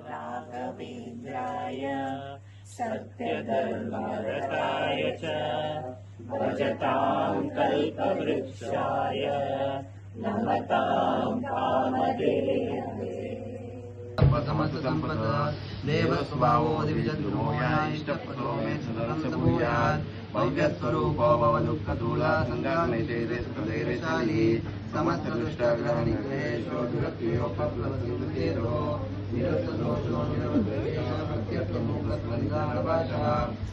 राघवेन्द्राय सत्यधर्मरताय च भजतां कल्पवृक्षाय नमतां कामधेनवे। समस्त संपदा देव स्वभावो दिव्यद्रुमो इष्टपतो मे सदनं भूयात् भव्यस्वरूपो भवदुःखदूला संगानैते सदैर्यशाली समस्त दुष्टग्रहनिग्रहेषु दुरत्योपप्लवसिन्धुतेरो निरस्तदोषो निरवद्वेषः प्रत्यर्थमोक्षस्मरितानभाषः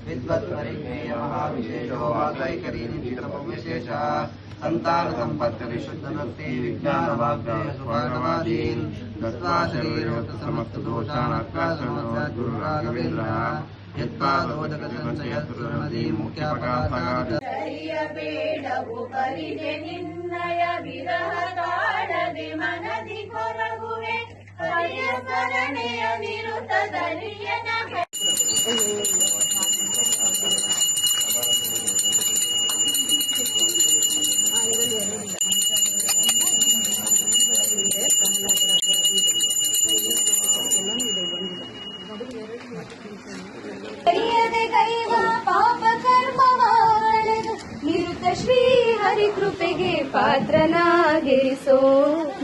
विद्वत्परिज्ञेय महाविशेषो वासैकरीनिचित्रपविशेषः संतान संपत्ति विशुद्धभक्ति विज्ञान वाग्य स्वागवादीन दत्वा शरीरवत समस्त दोषानक्काशरणो गुरु राघवेन्द्र यत्पादोदकसंचयत्सुरमदी मुख्यपकासगाद ಬೇಡವು ಕಲಿದೆ ನಿನ್ನಯ ವಿರಹ ಕಾಡದೆ ಮನದಿ ಕೊರಗುವೆ ಹರಿಯ ಸ್ಮರಣೆಯ ನಿರುತದರಿಯನ ಪಾಪ ಕರ್ಮ ಮಾಡದು ನಿರುತ ಶ್ರೀ ಹರಿ ಕೃಪೆಗೆ ಪಾತ್ರನಾಗಿರಿಸೋ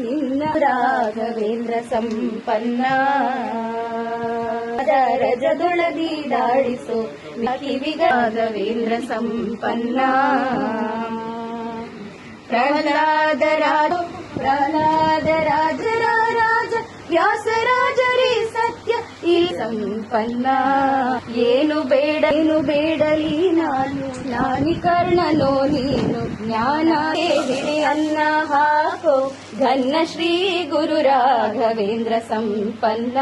ನಿನ್ನ ರಾಘವೇಂದ್ರ ಸಂಪನ್ನ ರಜದೊಳದಿ ದಾಡಿಸೋ ರಾಘವೇಂದ್ರ ಸಂಪನ್ನ ಪ್ರಹ್ಲಾದರಾಜರ ರಾಜ ವ್ಯಾಸರಾಜರೇ ಸತ್ಯ ಈ ಸಂಪನ್ನ ಏನು ಬೇಡಲಿ ನಾನು ನಾನಿಕರ್ಣನೋ ನೀನು ಜ್ಞಾನ ಹಿಡಿ ಅನ್ನ ಹಾಕೋ ಘನ್ನ ಶ್ರೀ ಗುರು ರಾಘವೇಂದ್ರ ಸಂಪನ್ನ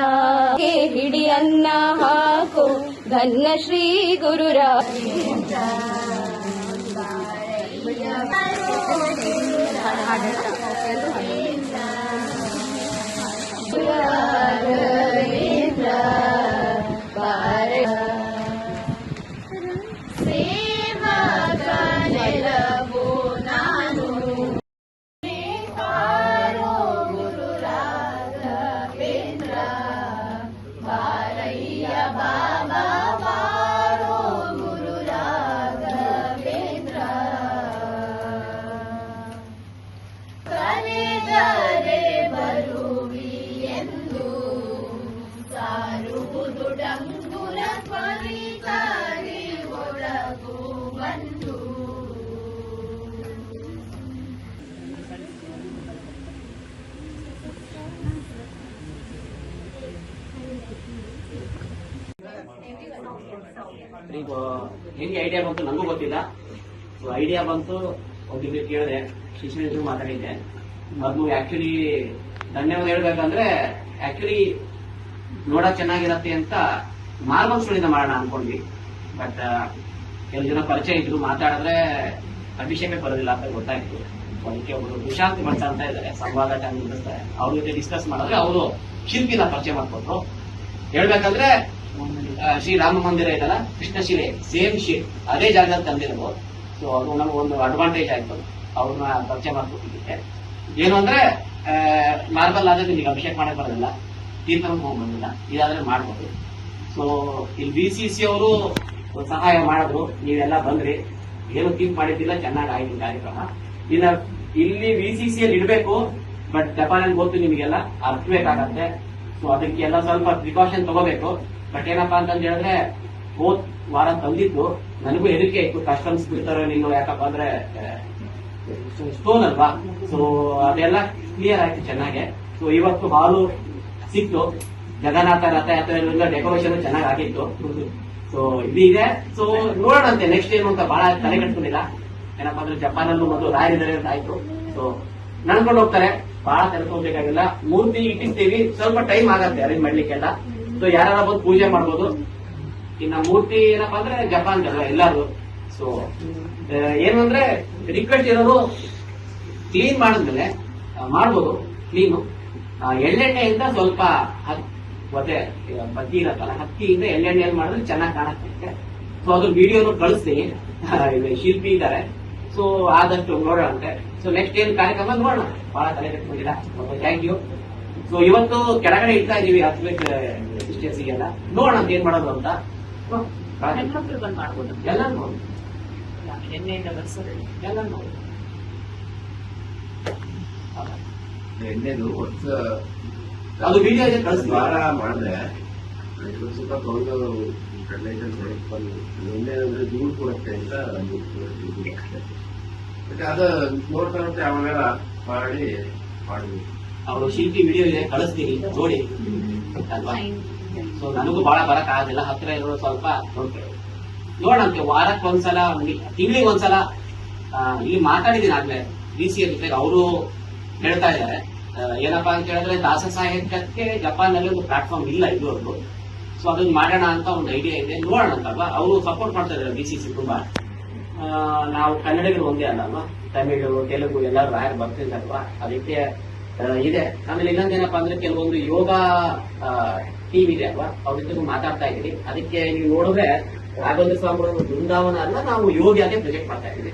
ಹಿಡಿ ಅನ್ನ ಹಾಕೋ ಘನ್ನ ಶ್ರೀ ಗುರು ರಾಘವೇಂದ್ರ ಸೇವಕನೆಲವೋ ನಾನು ಬಾರೋ ಗುರು ರಾಘವೇಂದ್ರ ಬಾರಯ್ಯ ಬಾಬಾ ಬಾರೋ ಗುರು ರಾಘವೇಂದ್ರ ಕರೆದರೆ ಬರುವಿ ಎಂದು ಸಾರುವುದು ಡಂಗುರ ಪರಿತಾರಿ ಒಳಗು ಬಂದು ಹೆಂಗೆ ಐಡಿಯಾ ಬಂತು ನಂಗೂ ಗೊತ್ತಿಲ್ಲ. ಐಡಿಯಾ ಬಂತು, ಒಬ್ಬರಿಗೆ ಕೇಳಿದೆ, ಶಿಕ್ಷಣ ಮಾತಾಡಿದ್ದೆ. ಅದು ಆಕ್ಚುಲಿ ಧನ್ಯವಾದ ಹೇಳ್ಬೇಕಂದ್ರೆ ಆಕ್ಚುಲಿ ನೋಡಕ್ ಚೆನ್ನಾಗಿರತ್ತೆ ಅಂತ ಮಾರ್ಬಲ್ ಸ್ಟೋರಿಯಿಂದ ಮಾಡೋಣ ಅನ್ಕೊಂಡ್ವಿ. ಬಟ್ ಕೆಲವು ಜನ ಪರಿಚಯ ಇದ್ರು, ಮಾತಾಡಿದ್ರೆ ಅಭಿಷೇಕ ಬರೋದಿಲ್ಲ ಅಂತ ಗೊತ್ತಾಯ್ತು. ಅದಕ್ಕೆ ಒಬ್ಬರು ವಿಶಾಂತಿ ಮಠ ಅಂತ ಇದ್ದಾರೆ, ಸಂವಾದ ಟೈಮ್ ನಡೆಸ್ತಾರೆ. ಅವ್ರ ಜೊತೆ ಡಿಸ್ಕಸ್ ಮಾಡಿದ್ರೆ ಅವರು ಶಿಲ್ಪಿನ ಪರಿಚಯ ಮಾಡ್ಕೊಟ್ರು. ಹೇಳ್ಬೇಕಂದ್ರೆ ಶ್ರೀ ರಾಮ ಮಂದಿರ ಇದೆಲ್ಲ ಕೃಷ್ಣಶಿಲೆ ಸೇಮ್ ಶೇಪ್ ಅದೇ ಜಾಗದಲ್ಲಿ ತಂದಿರೋದು. ಸೊ ಅದು ನಮ್ಗೆ ಒಂದು ಅಡ್ವಾಂಟೇಜ್ ಆಯ್ತು ಅವ್ರನ್ನ ಪರಿಚಯ ಮಾಡ್ಕೊಟ್ಟಿದ್ದಕ್ಕೆ. ಏನು ಅಂದ್ರೆ ಮಾರ್ಬಲ್ ಆದ್ರೆ ನಿಮಗೆ ಅಭಿಷೇಕ ಮಾಡಕ್ ಬರೋದಿಲ್ಲ, ತೀರ್ಥಕ್ಕೆ ಹೋಗಿ ಬಂದಿಲ್ಲ, ಇದಾದ್ರೆ ಮಾಡ್ಬೋದು. ಸೊ ಇಲ್ಲಿ BCC ಅವರು ಸಹಾಯ ಮಾಡಿದ್ರು, ನೀವೆಲ್ಲ ಬಂದ್ರಿ, ಏನು ಥೀಮ್ ಮಾಡಿದ್ದಿಲ್ಲ, ಚೆನ್ನಾಗಿ ಆಯ್ತು ಕಾರ್ಯಕ್ರಮ. ಇನ್ನ ಇಲ್ಲಿ VCC ಅಲ್ಲಿ ಇಡ್ಬೇಕು, ಬಟ್ ಜಪಾನಲ್ಲಿ ಗೊತ್ತು ನಿಮಗೆಲ್ಲ ಅರ್ಥಬೇಕಾಗತ್ತೆ. ಸೊ ಅದಕ್ಕೆಲ್ಲ ಸ್ವಲ್ಪ ಪ್ರಿಕಾಷನ್ ತಗೋಬೇಕು. ಬಟ್ ಏನಪ್ಪಾ ಅಂತಂದ್ ಹೇಳಿದ್ರೆ ಹೋದ್ ವಾರ ತಂದಿದ್ದು ನನಗೂ ಹೆದರಿಕೆ ಇತ್ತು, ಕಸ್ಟಮ್ಸ್ ಬಿಡ್ತಾರೋ ನಿಲ್ಲೋ, ಯಾಕಪ್ಪ ಅಂದ್ರೆ ಸ್ಟೋನ್ ಅಲ್ವಾ. ಸೊ ಅದೆಲ್ಲ ಕ್ಲಿಯರ್ ಆಯ್ತು ಚೆನ್ನಾಗೆ. ಸೊ ಇವತ್ತು ಹಾಲು ಸಿಕ್ತು, ಜಗನ್ನಾಥ ರಥಯಾತ್ರೆ ಡೆಕೋರೇಷನ್ ಚೆನ್ನಾಗಿ ಆಗಿತ್ತು. ಸೊ ಇದೆ. ಸೊ ನೋಡೋಣಂತೆ ನೆಕ್ಸ್ಟ್ ಏನು ಅಂತ ಬಹಳ ತಲೆ ಕಟ್ಕೊಂಡಿಲ್ಲ. ಏನಪ್ಪಾ ಅಂದ್ರೆ ಜಪಾನಲ್ಲೂ ಮೊದಲು ರಾಯರಿದ್ದಾರೆ ಅಂತ ಆಯ್ತು. ಸೊ ನಡ್ಕೊಂಡು ಹೋಗ್ತಾರೆ, ಬಹಳ ತೆರೆಸ್ಕೋಬೇಕಾಗಿಲ್ಲ. ಮೂರ್ತಿ ಇಟ್ಟಿರ್ತೀವಿ, ಸ್ವಲ್ಪ ಟೈಮ್ ಆಗತ್ತೆ ಅರೇಂಜ್ ಮಾಡ್ಲಿಕ್ಕೆಲ್ಲ. ಸೊ ಯಾರು ಬಂದು ಪೂಜೆ ಮಾಡ್ಬೋದು. ಇನ್ನ ಮೂರ್ತಿ ಏನಪ್ಪಾ ಅಂದ್ರೆ ಜಪಾನ್ ಅಲ್ಲ ಎಲ್ಲಾರು. ಸೊ ಏನು ಅಂದ್ರೆ ರಿಕ್ವೆಸ್ಟ್ ಇರೋದು ಕ್ಲೀನ್ ಮಾಡಿದ್ಮೇಲೆ ಮಾಡ್ಬೋದು ಕ್ಲೀನು. ಎಳ್ಳೆಣ್ಣೆಯಿಂದ ಸ್ವಲ್ಪ ಮತ್ತೆ ಬತ್ತಿ ಇರತ್ತಲ್ಲ, ಹತ್ತಿಯಿಂದ ಎಳ್ಳೆಣ್ಣೆಯಲ್ಲಿ ಮಾಡಿದ್ರೆ ಚೆನ್ನಾಗಿ ಕಾಣುತ್ತೆ. ಸೊ ಅದು ವಿಡಿಯೋನು ಕಳಿಸ್ತೀನಿ, ಶಿಲ್ಪಿ ಇದ್ದಾರೆ. ಸೊ ಆದಷ್ಟು ನೋಡೋಣಂತೆ. ಸೊ ನೆಕ್ಸ್ಟ್ ಏನ್ ಕಾರ್ಯಕ್ರಮ ನೋಡೋಣ. ಬಹಳ ತಲೆ ಕಟ್ಕೊಂಡಿಲ್ಲ. Thank you. ಸೊ ಇವತ್ತು ಕೆಳಗಡೆ ಇಡ್ತಾ ಇದೀವಿ ಹತ್ಬೇಕು ಡಿಸ್ಟೆನ್ಸಿಗೆಲ್ಲ ನೋಡೋಣ ಅಂತ ಏನ್ ಮಾಡೋದು ಅಂತ ಹೆಣ್ಮಕ್ಳು ಬಂದ್ ಮಾಡ್ಬೋದು ಎಲ್ಲ ನೋಡಿ ಎಣ್ಣೆಯಿಂದ ಬರ್ಸೋದು ಎಲ್ಲ ನೋಡಿ ಎಣ್ಣೆದು ವರ್ಷ ಅದು ವಿಡಿಯೋ ಇದೆ ಕಳಿಸ್ತೀವಿ. ವಾರ ಮಾಡಿದ್ರೆ ಸ್ವಲ್ಪ ತೊಗೊಂಡು ಕಡಲೆ ಎಣ್ಣೆ ಅಂದ್ರೆ ದೂರ ಕೊಡುತ್ತೆ ಅಂತ ಅಷ್ಟೇ. ಮತ್ತೆ ಅದು ನೋಡ್ತಾ ನೋಡ್ತಾ ಯಾವಾಗ ಮಾಡಿ ಮಾಡಬೇಕು. ಅವರು ಶಿಲ್ಪಿ ವಿಡಿಯೋ ಇದೆ ಕಳಿಸ್ತೀನಿ ನೋಡಿ ಅಲ್ವಾ. ಸೊ ನನಗೂ ಬಹಳ ಬರಕ್ ಆಗೋದಿಲ್ಲ, ಹತ್ರ ಇರೋದು ಸ್ವಲ್ಪ ನೋಡ್ಕೊಳ್ಳಿ. ನೋಡಂತೆ ವಾರಕ್ಕೆ ಒಂದ್ಸಲ ತಿಂಗಳಿಗೆ ಒಂದ್ಸಲ ಇಲ್ಲಿ ಮಾತಾಡಿದೀನಿ ಆಗ್ಲೇ DC ಜೊತೆಗೆ. ಅವರು ಹೇಳ್ತಾ ಇದ್ದಾರೆ ಏನಪ್ಪಾ ಅಂತ ಹೇಳಿದ್ರೆ ದಾಸ ಸಾಹಿತ್ಯಕ್ಕೆ ಜಪಾನ್ ನಲ್ಲಿ ಒಂದು ಪ್ಲಾಟ್ಫಾರ್ಮ್ ಇಲ್ಲ ಇದುವರೆಗೂ. ಸೊ ಅದನ್ನ ಮಾಡೋಣ ಅಂತ ಒಂದು ಐಡಿಯಾ ಇದೆ, ನೋಡೋಣ ಅಂತಲ್ವಾ. ಅವರು ಸಪೋರ್ಟ್ ಮಾಡ್ತಾ ಇದ್ದಾರೆ BCC ತುಂಬಾ. ನಾವು ಕನ್ನಡಿಗರು ಒಂದೇ ಅಲ್ಲ ಅಲ್ವಾ, ತಮಿಳು ತೆಲುಗು ಎಲ್ಲರೂ ರಾಯರ್ ಬರ್ತಿದ್ದಾರಲ್ವಾ, ಅದಕ್ಕೆ ಇದೆ. ಆಮೇಲೆ ಇನ್ನೊಂದೇನಪ್ಪಾ ಅಂದ್ರೆ ಕೆಲವೊಂದು ಯೋಗ ಟೀಮ್ ಇದೆ ಅಲ್ವಾ, ಅವ್ರ ಜೊತೆ ಮಾತಾಡ್ತಾ ಇದೀವಿ. ಅದಕ್ಕೆ ನೀವು ನೋಡಿದ್ರೆ ರಾಘವೇಂದ್ರ ಸ್ವಾಮಿ ಬೃಂದಾವನ ಅಲ್ಲ, ನಾವು ಯೋಗಿಯಾಗೆ ಪ್ರೊಜೆಕ್ಟ್ ಮಾಡ್ತಾ ಇದೀವಿ.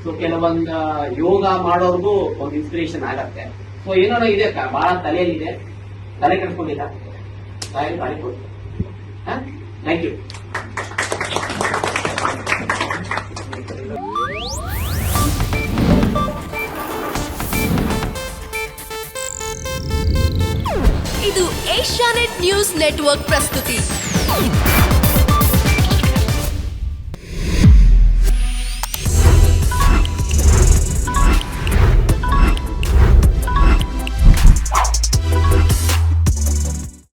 ಸೊ ಕೆಲವೊಂದು ಯೋಗ ಮಾಡೋರ್ಗೂ ಒಂದು ಇನ್ಸ್ಪಿರೇಷನ್ ಆಗತ್ತೆ. ಸೊ ಏನೋ ಇದೆ ಬಹಳ ತಲೆಯಲ್ಲಿದೆ, ತಲೆ ಕೆಡ್ಸ್ಕೊಂಡಿಲ್ಲ. Thank you. ಇದು ಏಷ್ಯಾನೆಟ್ ನ್ಯೂಸ್ ನೆಟ್ವರ್ಕ್ ಪ್ರಸ್ತುತಿ.